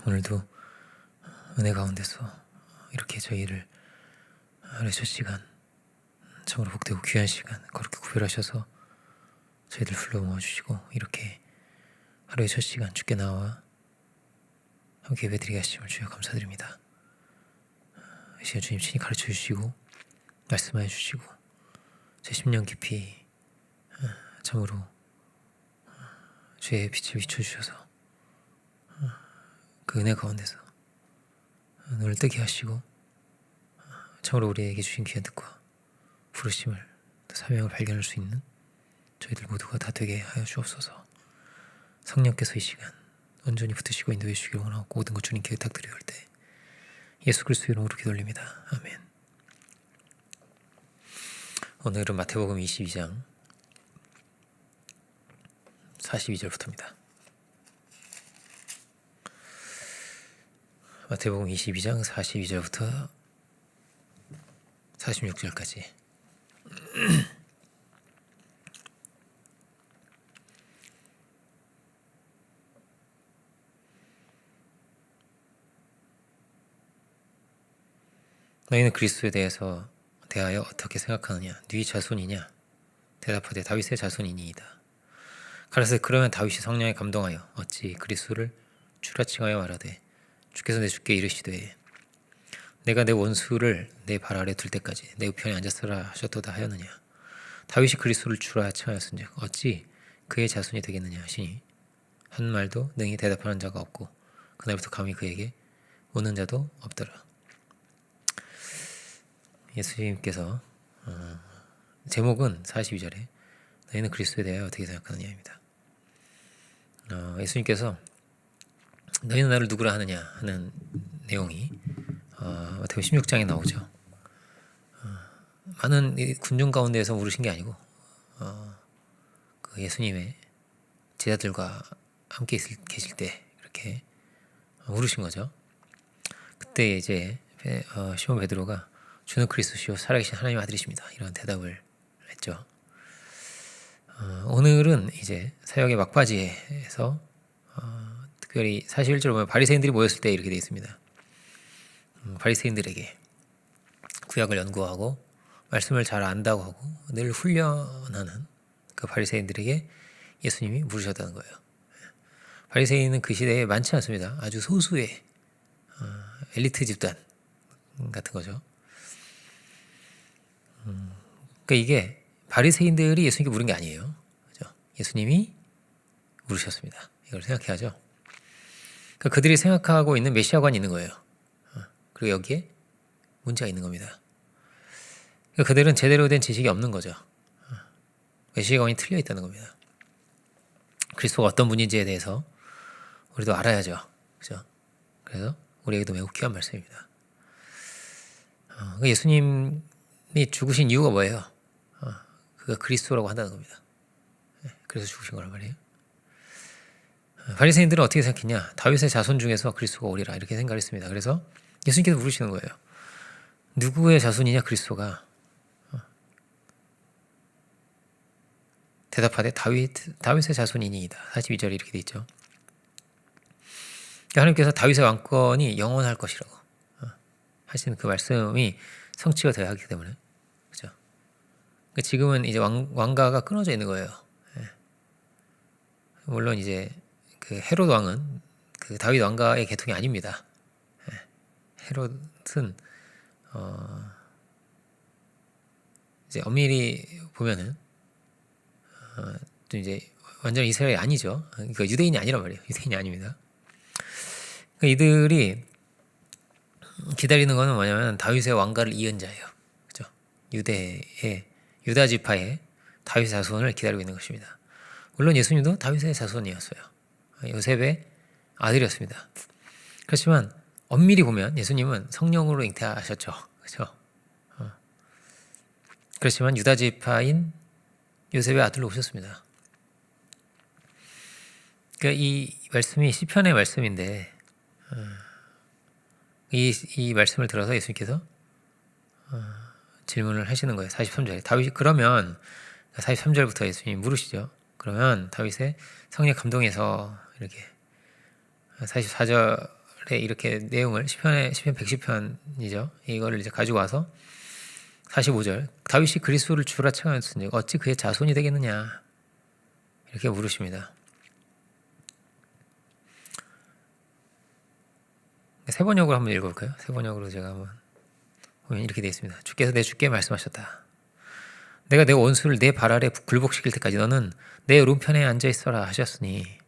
오늘도 은혜 가운데서 이렇게 저희를 하루의 첫 시간, 참으로 복되고 귀한 시간 그렇게 구별하셔서 저희들 불러 모아주시고 이렇게 하루의 첫 시간 주께 나와 함께 예배드리게 하심을 주여 감사드립니다. 이 시간 주님 친히 가르쳐 주시고 말씀하여 주시고 제 심령 깊이 참으로 주의 빛을 비춰주셔서 그 은혜 가운데서 눈을 뜨게 하시고 참으로 우리에게 주신 귀한 뜻과 부르심을 사명을 발견할 수 있는 저희들 모두가 다 되게 하여 주옵소서. 성령께서 이 시간 온전히 붙으시고 인도해 주시기를 원하고 모든 것 주님께 부탁드리올 때 예수 그리스도 이름으로 기도올립니다. 아멘. 오늘은 마태복음 22장 42절부터입니다. 마태복음 22장 42절부터 46절까지 너희는 그리스도에 대하여 어떻게 생각하느냐? 네 자손이냐? 대답하되 다윗의 자손이니이다. 가라사대 그러면 다윗이 성령에 감동하여 어찌 그리스도를 추라칭하여 말하되 주께서 내 주께 이르시되 내가 내 원수를 내 발 아래 둘 때까지 내 우편에 앉았으라 하셨도다 하였느냐? 다윗이 그리스도를 주라 칭하였은즉 어찌 그의 자손이 되겠느냐 하시니 한 말도 능히 대답하는 자가 없고 그날부터 감히 그에게 오는 자도 없더라. 예수님께서 제목은 42절에 너희는 그리스도에 대하여 어떻게 생각하느냐입니다. 예수님께서 너희는 나를 누구라 하느냐 하는 내용이 마태복음 16장에 나오죠. 많은 군중 가운데에서 물으신 게 아니고 그 예수님의 제자들과 함께 계실 때 이렇게 물으신 거죠. 그때 이제 시몬 베드로가 주는 그리스도시요 살아계신 하나님의 아들이십니다. 이런 대답을 했죠. 오늘은 이제 사역의 막바지에서 특별히 41절 보면 바리새인들이 모였을 때 이렇게 되어 있습니다. 바리새인들에게 구약을 연구하고 말씀을 잘 안다고 하고 늘 훈련하는 그 바리새인들에게 예수님이 물으셨다는 거예요. 바리새인은 그 시대에 많지 않습니다. 아주 소수의 엘리트 집단 같은 거죠. 그러니까 이게 바리새인들이 예수님께 물은 게 아니에요. 그렇죠? 예수님이 물으셨습니다. 이걸 생각해야죠. 그러니까 그들이 생각하고 있는 메시아관이 있는 거예요. 그리고 여기에 문제가 있는 겁니다. 그러니까 그들은 제대로 된 지식이 없는 거죠. 메시아관이 틀려 있다는 겁니다. 그리스도가 어떤 분인지에 대해서 우리도 알아야죠. 그렇죠? 그래서 우리에게도 매우 귀한 말씀입니다. 예수님이 죽으신 이유가 뭐예요? 그가 그리스도라고 한다는 겁니다. 그래서 죽으신 거란 말이에요. 바리새인들은 어떻게 생각했냐? 다윗의 자손 중에서 그리스도가 오리라 이렇게 생각했습니다. 그래서 예수님께서 물으시는 거예요. 누구의 자손이냐 그리스도가? 대답하되 다윗의 자손이니이다. 42절에 이렇게 돼 있죠. 하나님께서 다윗의 왕권이 영원할 것이라고 하시는 그 말씀이 성취가 되어야 하기 때문에 그렇죠. 지금은 이제 왕가가 끊어져 있는 거예요. 물론 이제 그 헤롯 왕은 그 다윗 왕가의 계통이 아닙니다. 헤롯은 이제 엄밀히 보면은 또 이제 완전 이스라엘이 아니죠. 그러니까 유대인이 아니란 말이에요. 유대인이 아닙니다. 그러니까 이들이 기다리는 거는 뭐냐면 다윗의 왕가를 이은 자예요. 그렇죠? 유다 지파의 다윗의 자손을 기다리고 있는 것입니다. 물론 예수님도 다윗의 자손이었어요. 요셉의 아들이었습니다. 그렇지만 엄밀히 보면 예수님은 성령으로 잉태하셨죠. 그렇죠? 그렇지만 유다 지파인 요셉의 아들로 오셨습니다. 그러니까 이 말씀이 시편의 말씀인데 이 말씀을 들어서 예수님께서 질문을 하시는 거예요. 43절에 다윗이 그러면 43절부터 예수님이 물으시죠. 그러면 다윗의 성령 감동에서 이렇게 44절 이렇게 내용을 시편 110편이죠. 이거를 이제 가지고 와서 45절 다윗이 그리스도를 주라 청하였으니 어찌 그의 자손이 되겠느냐 이렇게 물으십니다. 세 번역으로 한번 읽어볼까요? 세 번역으로 제가 한번 보면 이렇게 되어 있습니다. 주께서 내 주께 말씀하셨다. 내가 내 원수를 내 발 아래 굴복시킬 때까지 너는 내 오른편에 앉아 있어라 하였으니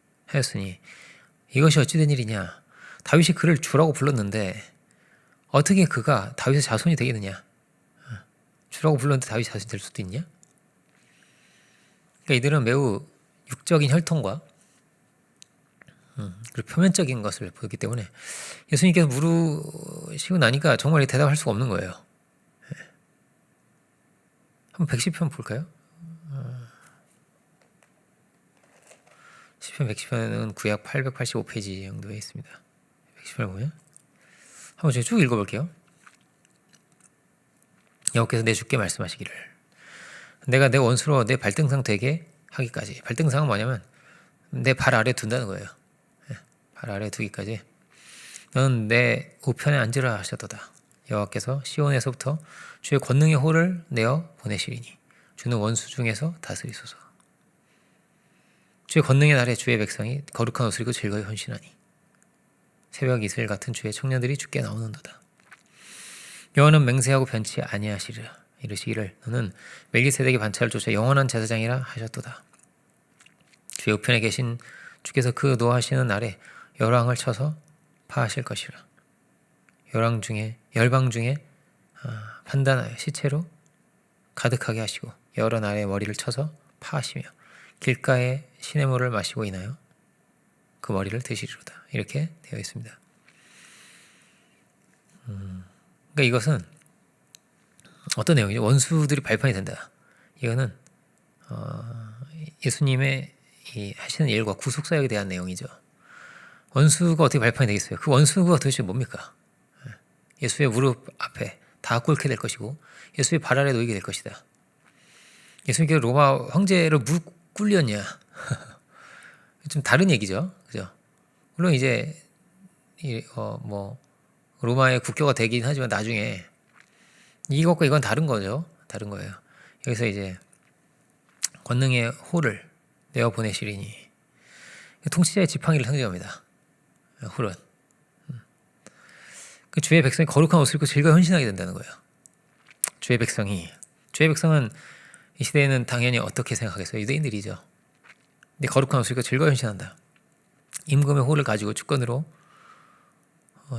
이것이 어찌된 일이냐. 다윗이 그를 주라고 불렀는데 어떻게 그가 다윗의 자손이 되겠느냐. 주라고 불렀는데 다윗의 자손이 될 수도 있냐. 그러니까 이들은 매우 육적인 혈통과 그리고 표면적인 것을 보였기 때문에 예수님께서 물으시고 나니까 정말 대답할 수가 없는 거예요. 한번 110편 볼까요? 시편 110편은 구약 885페이지 정도에 있습니다. 110편을 보면 한번 제가 쭉 읽어볼게요. 여호와께서 내 주께 말씀하시기를 내가 내 원수로 내 발등상 되게 하기까지. 발등상은 뭐냐면 내 발 아래 둔다는 거예요. 발 아래 두기까지 너는 내 우편에 앉으라 하셨도다. 여호와께서 시온에서부터 주의 권능의 호를 내어 보내시리니 주는 원수 중에서 다스리소서. 주의 권능의 날에 주의 백성이 거룩한 옷을 입고 즐거이 헌신하니 새벽 이슬 같은 주의 청년들이 주께 나오는도다. 여호와는 맹세하고 변치 아니하시리라. 이르시기를 너는 멜기세덱의 반차를 쫓아 영원한 제사장이라 하셨도다. 주의 우편에 계신 주께서 그 노하시는 날에 열왕을 쳐서 파하실 것이라. 열방 중에 판단하여 시체로 가득하게 하시고 여러 날의 머리를 쳐서 파하시며 길가에 시냇물을 마시고 인하여 그 머리를 드시리로다. 이렇게 되어 있습니다. 그러니까 이것은 어떤 내용이죠? 원수들이 발판이 된다. 이거는 예수님의 이 하시는 일과 구속사역에 대한 내용이죠. 원수가 어떻게 발판이 되겠어요? 그 원수가 도대체 뭡니까? 예수의 무릎 앞에 다 꿇게 될 것이고 예수의 발 아래 놓이게 될 것이다. 예수님께서 로마 황제를 무릎 꿇렸냐? 좀 다른 얘기죠, 그죠? 물론 이제 로마의 국교가 되긴 하지만 나중에 이것과 이건 다른 거죠, 다른 거예요. 여기서 이제 권능의 호를 내어 보내시리니 통치자의 지팡이를 상징합니다. 홀은 그 주의 백성이 거룩한 옷을 입고 즐거이 헌신하게 된다는 거예요. 주의 백성은 이 시대에는 당연히 어떻게 생각하겠어요? 유대인들이죠. 근데 거룩한 옷을 입고 즐거이 헌신한다. 임금의 호를 가지고 주권으로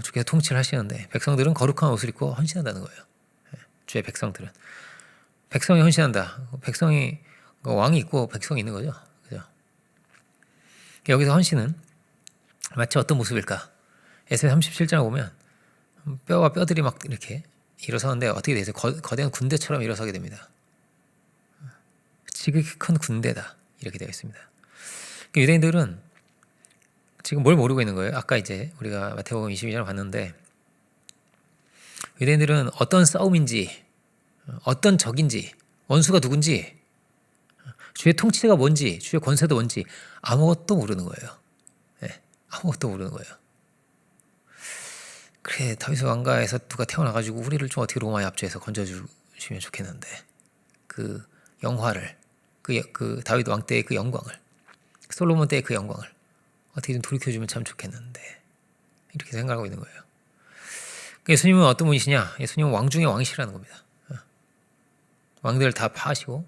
주께서 통치를 하시는데 백성들은 거룩한 옷을 입고 헌신한다는 거예요. 주의 백성이 헌신한다. 백성이 왕이 있고 백성이 있는 거죠. 그죠? 여기서 헌신은 마치 어떤 모습일까? 에스겔 37장을 보면 뼈와 뼈들이 막 이렇게 일어서는데 어떻게 되세요? 거대한 군대처럼 일어서게 됩니다. 지극히 큰 군대다. 이렇게 되어 있습니다. 유대인들은 지금 뭘 모르고 있는 거예요? 아까 이제 우리가 마태복음 22장을 봤는데 유대인들은 어떤 싸움인지, 어떤 적인지, 원수가 누군지, 주의 통치가 뭔지, 주의 권세도 뭔지 아무것도 모르는 거예요. 네, 아무것도 모르는 거예요. 그래, 다윗 왕가에서 누가 태어나가지고 우리를 좀 어떻게 로마의 압제에서 건져주시면 좋겠는데 그 영화를, 그 다윗 왕 때의 그 영광을, 솔로몬 때의 그 영광을 어떻게 좀 돌이켜주면 참 좋겠는데 이렇게 생각하고 있는 거예요. 예수님은 어떤 분이시냐? 예수님은 왕 중의 왕이시라는 겁니다. 왕들을 다 파하시고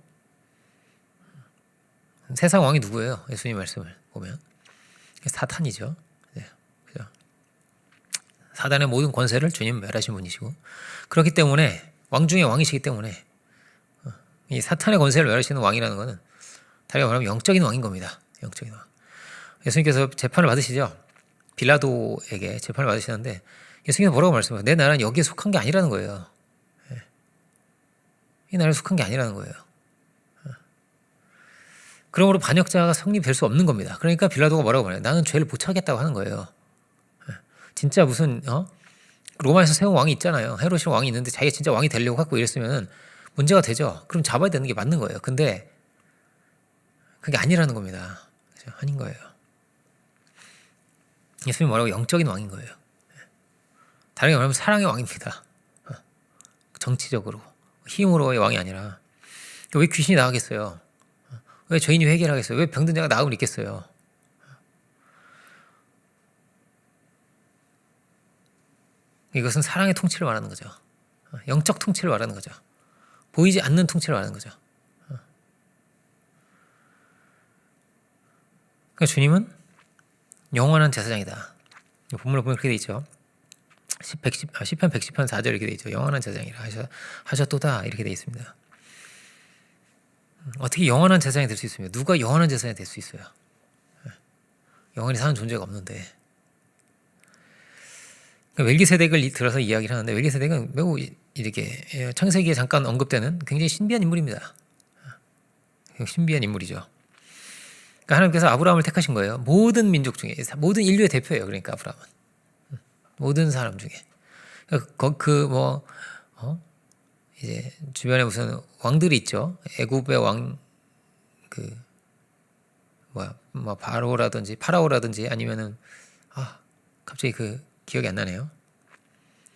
세상 왕이 누구예요? 예수님 말씀을 보면 사탄이죠. 네, 그죠? 사단의 모든 권세를 주님 멸하신 분이시고 그렇기 때문에 왕 중의 왕이시기 때문에 이 사탄의 권세를 멸하시는 왕이라는 것은 다시 말하면 영적인 왕인 겁니다. 영적인 왕. 예수님께서 재판을 받으시죠. 빌라도에게 재판을 받으시는데 예수님께서 뭐라고 말씀해요? 내 나라는 여기에 속한 게 아니라는 거예요. 이 나라에 속한 게 아니라는 거예요. 그러므로 반역자가 성립될 수 없는 겁니다. 그러니까 빌라도가 뭐라고 말해요? 나는 죄를 못 차겠다고 하는 거예요. 진짜 무슨 로마에서 세운 왕이 있잖아요. 헤롯이 왕이 있는데 자기가 진짜 왕이 되려고 갖고 이랬으면 문제가 되죠. 그럼 잡아야 되는 게 맞는 거예요. 근데 그게 아니라는 겁니다. 그렇죠? 아닌 거예요. 예수님이 뭐라고? 영적인 왕인 거예요. 다르게 말하면 사랑의 왕입니다. 정치적으로 힘으로의 왕이 아니라. 왜 귀신이 나가겠어요? 왜 죄인이 회개하겠어요? 왜 병든 자가 나음을 입겠어요? 이것은 사랑의 통치를 말하는 거죠. 영적 통치를 말하는 거죠. 보이지 않는 통치를 말하는 거죠. 그러니까 주님은 영원한 제사장이다. 본문을 보면 그렇게 돼 있죠. 시편 110편 4절 이렇게 돼 있죠. 영원한 제사장이라 하셨도다 이렇게 돼 있습니다. 어떻게 영원한 제사장이 될 수 있습니까? 누가 영원한 제사장이 될 수 있어요? 영원히 사는 존재가 없는데. 멜기세덱을 들어서 이야기를 하는데 멜기세덱은 매우 이렇게 창세기에 잠깐 언급되는 굉장히 신비한 인물입니다. 신비한 인물이죠. 그러니까 하나님께서 아브라함을 택하신 거예요. 모든 민족 중에 모든 인류의 대표예요. 그러니까 아브라함은 모든 사람 중에 이제 주변에 무슨 왕들이 있죠. 애굽의 왕 바로라든지 파라오라든지 아니면은 갑자기 기억이 안 나네요.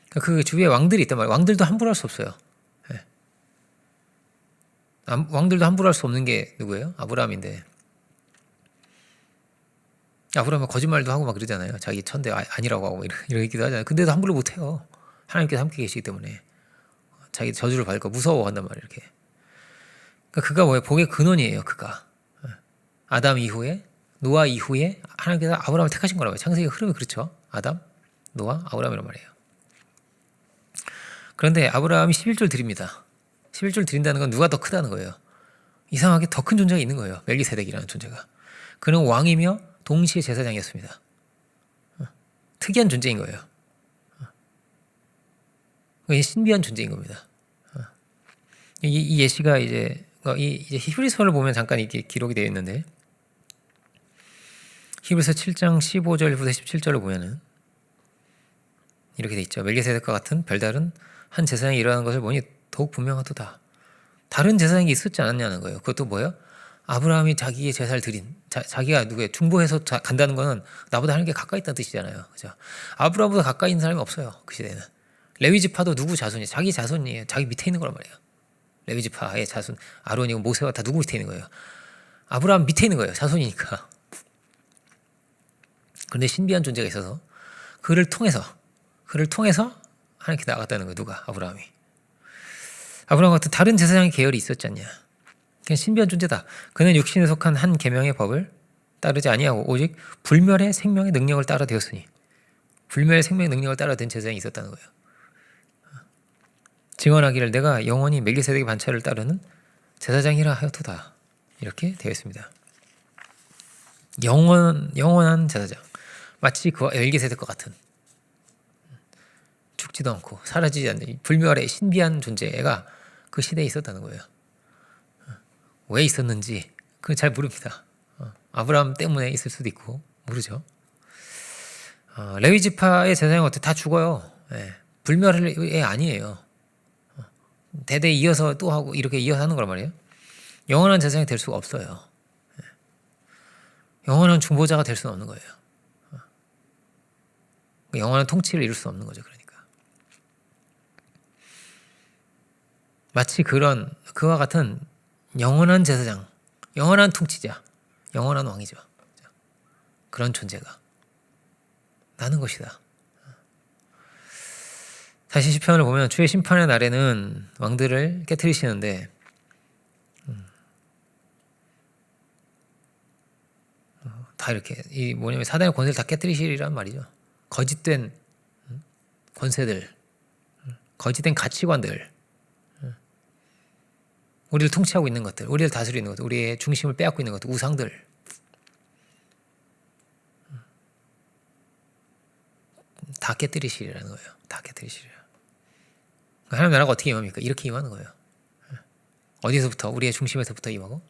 그 주위에 왕들이 있단 말이에요. 왕들도 함부로 할 수 없어요. 네. 왕들도 함부로 할 수 없는 게 누구예요? 아브라함인데. 아브라함은 거짓말도 하고 막 그러잖아요. 자기 천대 아니라고 하고 이러기도 하잖아요. 근데도 함부로 못 해요. 하나님께서 함께 계시기 때문에 자기 저주를 받을까 무서워한단 말이에요. 이렇게. 그러니까 그가 뭐예요? 복의 근원이에요. 그가 아담 이후에 노아 이후에 하나님께서 아브라함을 택하신 거라고요. 창세기 흐름이 그렇죠. 아담, 노아, 아브라함이란 말이에요. 그런데 아브라함이 11조를 드립니다. 11조를 드린다는 건 누가 더 크다는 거예요. 이상하게 더 큰 존재가 있는 거예요. 멜기세덱이라는 존재가. 그는 왕이며 동시에 제사장이었습니다. 특이한 존재인 거예요. 신비한 존재인 겁니다. 이 예시가 이제 히브리서를 보면 잠깐 이게 기록이 되어 있는데 히브리서 7장 15절부터 17절을 보면은 이렇게 돼 있죠. 멜기세덱과 같은 별다른 한 제사장이 일어나는 것을 보니 더욱 분명하도다. 다른 제사장이 있었지 않았냐는 거예요. 그것도 뭐예요? 아브라함이 자기의 제사를 드린 자기가 누구예요? 중보해서 간다는 거는 나보다 하나님께 가까이 있다는 뜻이잖아요. 그죠? 아브라함보다 가까이 있는 사람이 없어요. 그 시대에는. 레위지파도 누구 자손이에요? 자기 자손이에요. 자기 밑에 있는 거란 말이에요. 레위지파의 자손 아론이고 모세와 다 누구 밑에 있는 거예요? 아브라함 밑에 있는 거예요. 자손이니까. 그런데 신비한 존재가 있어서 그를 통해서 하나님께 나갔다는 거예요. 누가? 아브라함이. 아브라함 같은 다른 제사장의 계열이 있었지 않냐. 그냥 신비한 존재다. 그는 육신에 속한 한 계명의 법을 따르지 아니하고 오직 불멸의 생명의 능력을 따라 되었으니 불멸의 생명의 능력을 따라 된 제사장이 있었다는 거예요. 증언하기를 내가 영원히 멜기세덱의 반차를 따르는 제사장이라 하였도다. 이렇게 되어 있습니다. 영원한 제사장. 마치 그와 멜기세덱과 같은 죽지도 않고 사라지지 않는 불멸의 신비한 존재가 그 시대에 있었다는 거예요. 왜 있었는지 그건 잘 모릅니다. 아브라함 때문에 있을 수도 있고 모르죠. 레위지파의 제사장은 어떻게 다 죽어요. 불멸의 아니에요. 대대 이어서 또 하고 이렇게 이어서 하는 거란 말이에요. 영원한 제사장이 될 수가 없어요. 영원한 중보자가 될 수는 없는 거예요. 영원한 통치를 이룰 수 없는 거죠. 그러니까 마치 그와 같은 영원한 제사장, 영원한 통치자, 영원한 왕이죠. 그런 존재가 나는 것이다. 다시 시편을 보면 주의 심판의 날에는 왕들을 깨트리시는데 다 이렇게 뭐냐면 사단의 권세를 다 깨트리시리란 말이죠. 거짓된 권세들, 거짓된 가치관들, 우리를 통치하고 있는 것들, 우리를 다스리는 것들, 우리의 중심을 빼앗고 있는 것들, 우상들 다 깨뜨리시리라는 거예요. 다 깨뜨리시리라. 하나님 나라가 어떻게 임합니까? 이렇게 임하는 거예요. 어디서부터? 우리의 중심에서부터 임하고.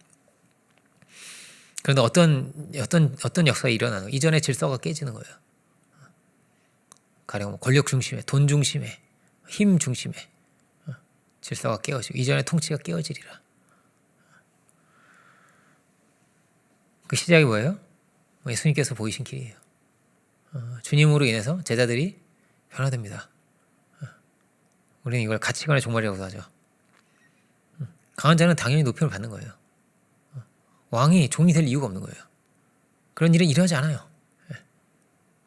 그런데 어떤 역사가 일어나는 거예요? 이전의 질서가 깨지는 거예요. 가령 권력 중심에, 돈 중심에, 힘 중심에 질서가 깨어지고 이전의 통치가 깨어지리라. 그 시작이 뭐예요? 예수님께서 보이신 길이에요. 주님으로 인해서 제자들이 변화됩니다. 우리는 이걸 가치관의 종말이라고도 하죠. 강한 자는 당연히 높임을 받는 거예요. 왕이 종이 될 이유가 없는 거예요. 그런 일은 일어나지 않아요.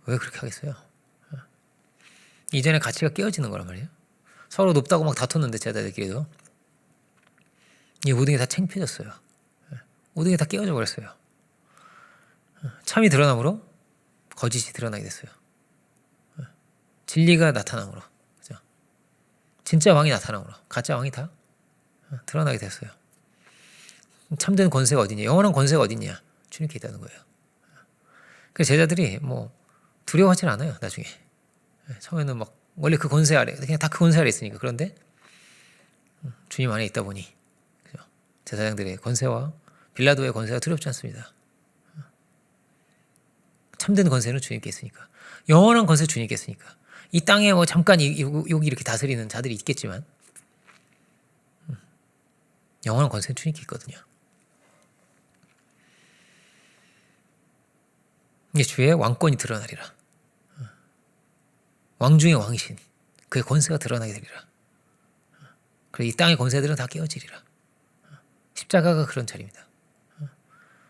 왜 그렇게 하겠어요? 이전에 가치가 깨어지는 거란 말이에요. 서로 높다고 막 다퉜는데 제자들끼리도 이 모든 게 다 창피해졌어요. 모든 게 다 깨어져 버렸어요. 참이 드러남으로 거짓이 드러나게 됐어요. 진리가 나타남으로, 그죠? 진짜 왕이 나타남으로 가짜 왕이 다 드러나게 됐어요. 참된 권세가 어디냐? 영원한 권세가 어디냐? 주님께 있다는 거예요. 그래서 제자들이 뭐 두려워하진 않아요. 나중에 처음에는 막 원래 그 권세 아래 그냥 다 그 권세 아래 있으니까. 그런데 주님 안에 있다 보니, 그죠? 제사장들의 권세와 빌라도의 권세가 두렵지 않습니다. 참된 권세는 주님께 있으니까. 영원한 권세 주님께 있으니까. 이 땅에 뭐 잠깐 여기 이렇게 다스리는 자들이 있겠지만 영원한 권세는 주님께 있거든요. 이제 주의 왕권이 드러나리라. 왕 중의 왕이신 그의 권세가 드러나게 되리라. 그래서 이 땅의 권세들은 다 깨어지리라. 십자가가 그런 자리입니다.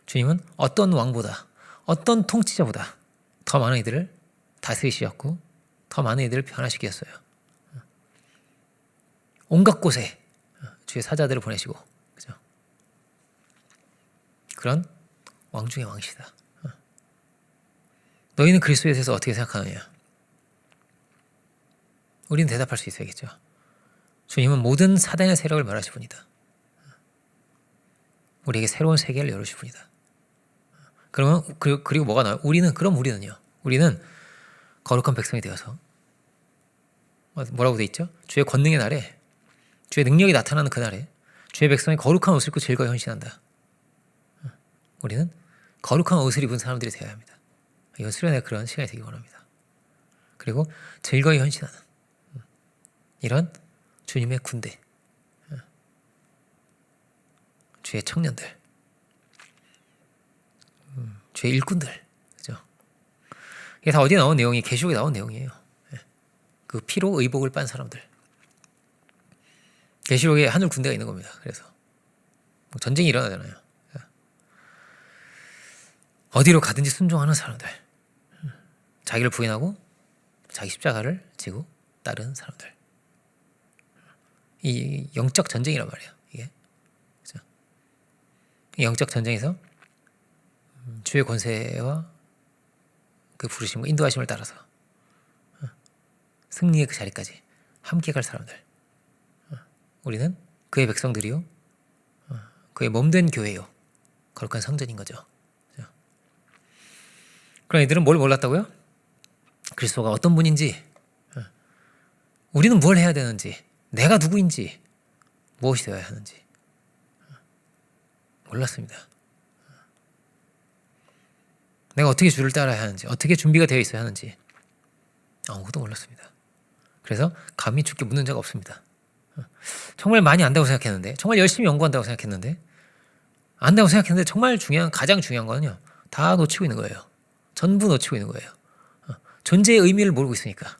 주님은 어떤 왕보다, 어떤 통치자보다 더 많은 이들을 다스리셨고 더 많은 이들을 변화시켰어요. 온갖 곳에 주의 사자들을 보내시고, 그죠? 그런 왕 중의 왕이시다. 너희는 그리스도에 대해서 어떻게 생각하느냐? 우리는 대답할 수 있어야겠죠. 주님은 모든 사단의 세력을 멸하실 분이다. 우리에게 새로운 세계를 열으실 분이다. 그러면 그리고 뭐가 나와요? 우리는요. 우리는 거룩한 백성이 되어서 뭐라고 돼 있죠? 주의 권능의 날에, 주의 능력이 나타나는 그날에 주의 백성이 거룩한 옷을 입고 즐거이 헌신한다. 우리는 거룩한 옷을 입은 사람들이 되어야 합니다. 이건 수련의 그런 시간이 되기 원합니다. 그리고 즐거이 헌신하는 이런 주님의 군대, 주의 청년들, 주의 일꾼들, 그죠? 이게 다 어디에 나온 내용이 계시록에 나온 내용이에요. 그 피로 의복을 빤 사람들. 계시록에 하늘 군대가 있는 겁니다. 그래서 전쟁이 일어나잖아요. 어디로 가든지 순종하는 사람들, 자기를 부인하고 자기 십자가를 지고 따르는 사람들. 이 영적 전쟁이란 말이에요. 이게, 그렇죠? 이 영적 전쟁에서 주의 권세와 그 부르심과 인도하심을 따라서 승리의 그 자리까지 함께 갈 사람들. 우리는 그의 백성들이요, 그의 몸된 교회요, 거룩한 성전인 거죠. 그럼 이들은 뭘 몰랐다고요? 그리스도가 어떤 분인지, 우리는 뭘 해야 되는지, 내가 누구인지, 무엇이 되어야 하는지 몰랐습니다. 내가 어떻게 주를 따라야 하는지, 어떻게 준비가 되어 있어야 하는지 아무것도 몰랐습니다. 그래서 감히 주께 묻는 자가 없습니다. 정말 많이 안다고 생각했는데, 정말 열심히 연구한다고 생각했는데, 안다고 생각했는데 정말 가장 중요한 거는요, 다 놓치고 있는 거예요. 전부 놓치고 있는 거예요. 존재의 의미를 모르고 있으니까.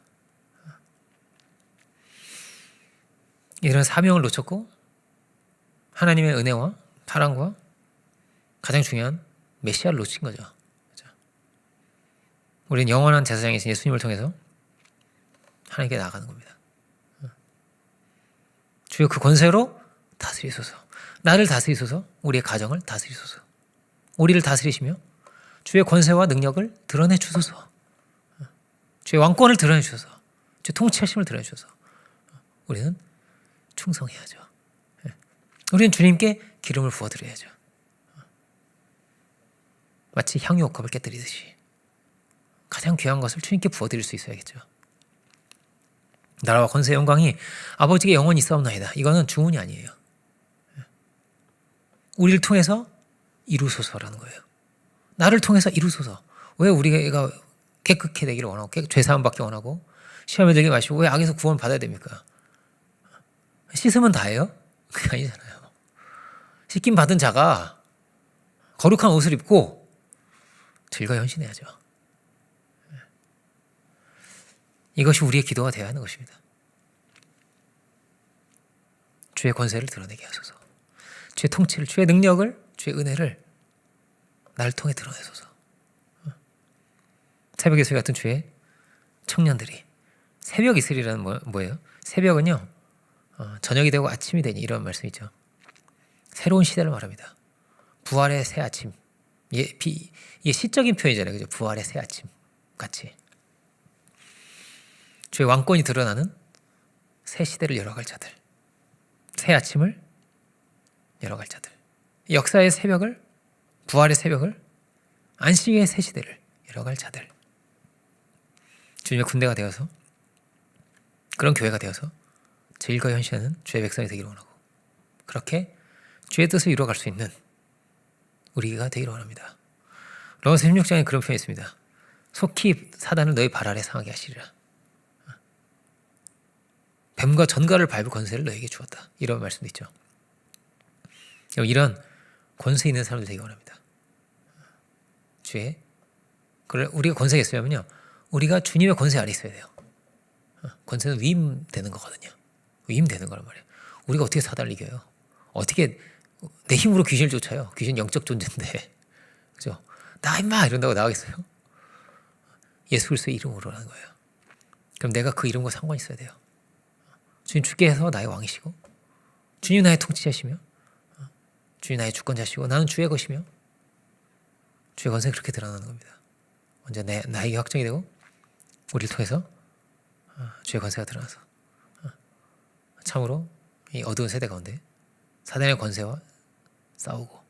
이런 사명을 놓쳤고 하나님의 은혜와 사랑과 가장 중요한 메시아를 놓친 거죠. 우리는 영원한 제사장이신 예수님을 통해서 하나님께 나아가는 겁니다. 주여 그 권세로 다스리소서. 나를 다스리소서. 우리의 가정을 다스리소서. 우리를 다스리시며 주의 권세와 능력을 드러내 주소서. 주의 왕권을 드러내 주소서. 주의 통치하심을 드러내 주소서. 우리는 충성해야죠. 우리는 주님께 기름을 부어드려야죠. 마치 향유 옥합을 깨뜨리듯이 가장 귀한 것을 주님께 부어드릴 수 있어야겠죠. 나라와 권세 영광이 아버지께 영원히 있사옵나이다. 이거는 주문이 아니에요. 우리를 통해서 이루소서라는 거예요. 나를 통해서 이루소서. 왜 우리가 깨끗해 되기를 원하고 죄사함 받기 원하고 시험에 들게 마시고 왜 악에서 구원 받아야 됩니까? 씻으면 다예요? 그게 아니잖아요. 씻김 받은 자가 거룩한 옷을 입고 즐거이 헌신해야죠. 이것이 우리의 기도가 되어야 하는 것입니다. 주의 권세를 드러내게 하소서. 주의 통치를, 주의 능력을, 주의 은혜를 나를 통해 드러내소서. 새벽 이슬 같은 주의 청년들이, 새벽 이슬이라는 뭐예요? 새벽은요, 저녁이 되고 아침이 되니, 이런 말씀이죠. 새로운 시대를 말합니다. 부활의 새 아침. 이게 시적인 표현이잖아요. 그죠? 부활의 새 아침 같이 주의 왕권이 드러나는 새 시대를 열어갈 자들, 새 아침을 열어갈 자들, 역사의 새벽을, 부활의 새벽을, 안식의 새 시대를 열어갈 자들, 주님의 군대가 되어서, 그런 교회가 되어서 즐거이 헌신하는 주의 백성이 되기를 원하고, 그렇게 주의 뜻을 이루어갈 수 있는 우리가 되기를 원합니다. 로마서 16장에 그런 표현이 있습니다. 속히 사단을 너희 발 아래 상하게 하시리라. 뱀과 전갈을 밟을 권세를 너에게 주었다. 이런 말씀도 있죠. 이런 권세 있는 사람들 되기 원합니다. 우리가 권세가 있으려면요, 우리가 주님의 권세 아래 있어야 돼요. 권세는 위임되는 거거든요. 위임되는 거란 말이에요. 우리가 어떻게 사단을 이겨요? 어떻게 내 힘으로 귀신을 쫓아요? 귀신 영적 존재인데, 그죠? 나 임마 이런다고 나가겠어요? 예수 그리스도의 이름으로 하는 거예요. 그럼 내가 그 이름과 상관이 있어야 돼요. 주님 주께서 나의 왕이시고, 주님 나의 통치자시며, 주님 나의 주권자시고, 나는 주의 것이며, 주의 권세가 그렇게 드러나는 겁니다. 먼저 나에게 확정이 되고, 우리를 통해서 주의 권세가 드러나서 참으로 이 어두운 세대 가운데 사단의 권세와 싸우고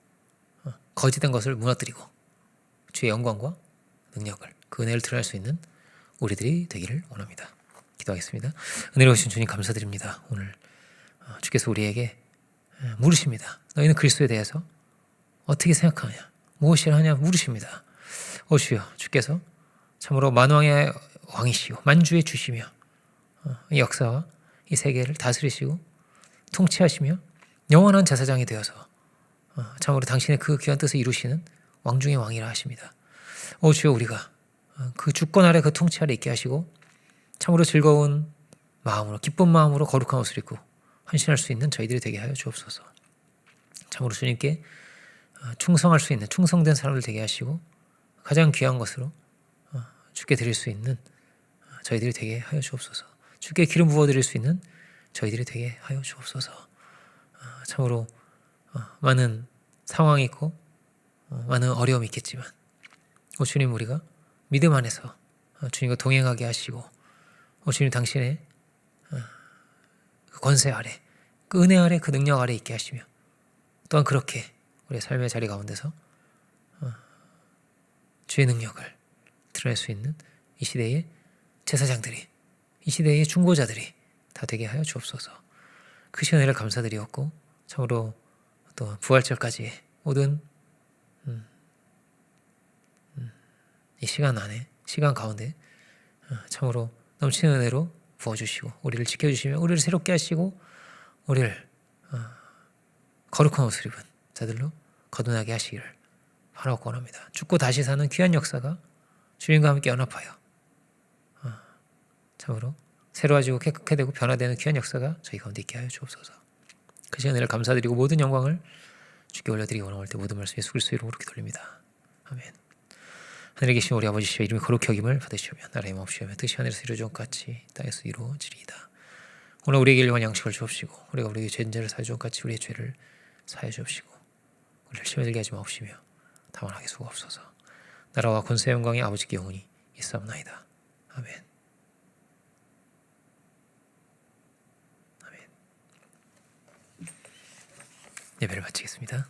거짓된 것을 무너뜨리고 주의 영광과 능력을, 그 은혜를 드러낼 수 있는 우리들이 되기를 원합니다. 기도하겠습니다. 은혜로우신 주님 감사드립니다. 오늘 주께서 우리에게 물으십니다. 너희는 그리스도에 대해서 어떻게 생각하느냐, 무엇이라 하냐 물으십니다. 오 주여, 주께서 참으로 만왕의 왕이시고 만주의 주시며 이 역사와 이 세계를 다스리시고 통치하시며 영원한 제사장이 되어서 참으로 당신의 그 귀한 뜻을 이루시는 왕 중의 왕이라 하십니다. 오 주여, 우리가 그 주권 아래, 그 통치 아래 있게 하시고 참으로 즐거운 마음으로, 기쁜 마음으로 거룩한 옷을 입고 헌신할 수 있는 저희들이 되게 하여 주옵소서. 참으로 주님께 충성할 수 있는 충성된 사람들 되게 하시고 가장 귀한 것으로 주께 드릴 수 있는 저희들이 되게 하여 주옵소서. 주께 기름 부어드릴 수 있는 저희들이 되게 하여 주옵소서. 참으로 많은 상황이 있고 많은 어려움이 있겠지만, 오 주님, 우리가 믿음 안에서 주님과 동행하게 하시고, 오 주님, 당신의 그 권세 아래, 그 은혜 아래, 그 능력 아래 있게 하시며, 또한 그렇게 우리의 삶의 자리 가운데서 주의 능력을 드러낼 수 있는 이 시대의 제사장들이, 이 시대의 중보자들이 다 되게 하여 주옵소서. 그 시간을 감사드리었고, 참으로 또 부활절까지의 모든 이 시간 안에, 시간 가운데 참으로 넘치는 은혜로 부어주시고 우리를 지켜주시며 우리를 새롭게 하시고 우리를 거룩한 옷을 입은 자들로 거듭나게 하시기를 바라고 원합니다. 죽고 다시 사는 귀한 역사가 주님과 함께 연합하여 참으로 새로워지고 깨끗게 되고 변화되는 귀한 역사가 저희 가운데 있게 하여 주옵소서. 그 시간을 감사드리고 모든 영광을 주께 올려드리기 원할 때 모든 말씀 예수 그리스도 이름으로 기도드립니다. 아멘. 하늘에 계신 우리 아버지시여, 이름이 거룩히 여김을 받으시오며 나라의 마옵시오며 뜻이 하늘에서 이루어진 것 같이 땅에서 이루어지리이다. 오늘 우리에게 일용할 양식을 주옵시고 우리가 우리에게 죄인들을 사해 준 것 같이 우리의 죄를 사해 주옵시고 우리를 시험에 들게 하지 마옵시며 다만 하게 수고없소서. 나라와 권세와 영광이 아버지께 영원히 있사옵나이다. 아멘. 아멘. 예배를 마치겠습니다.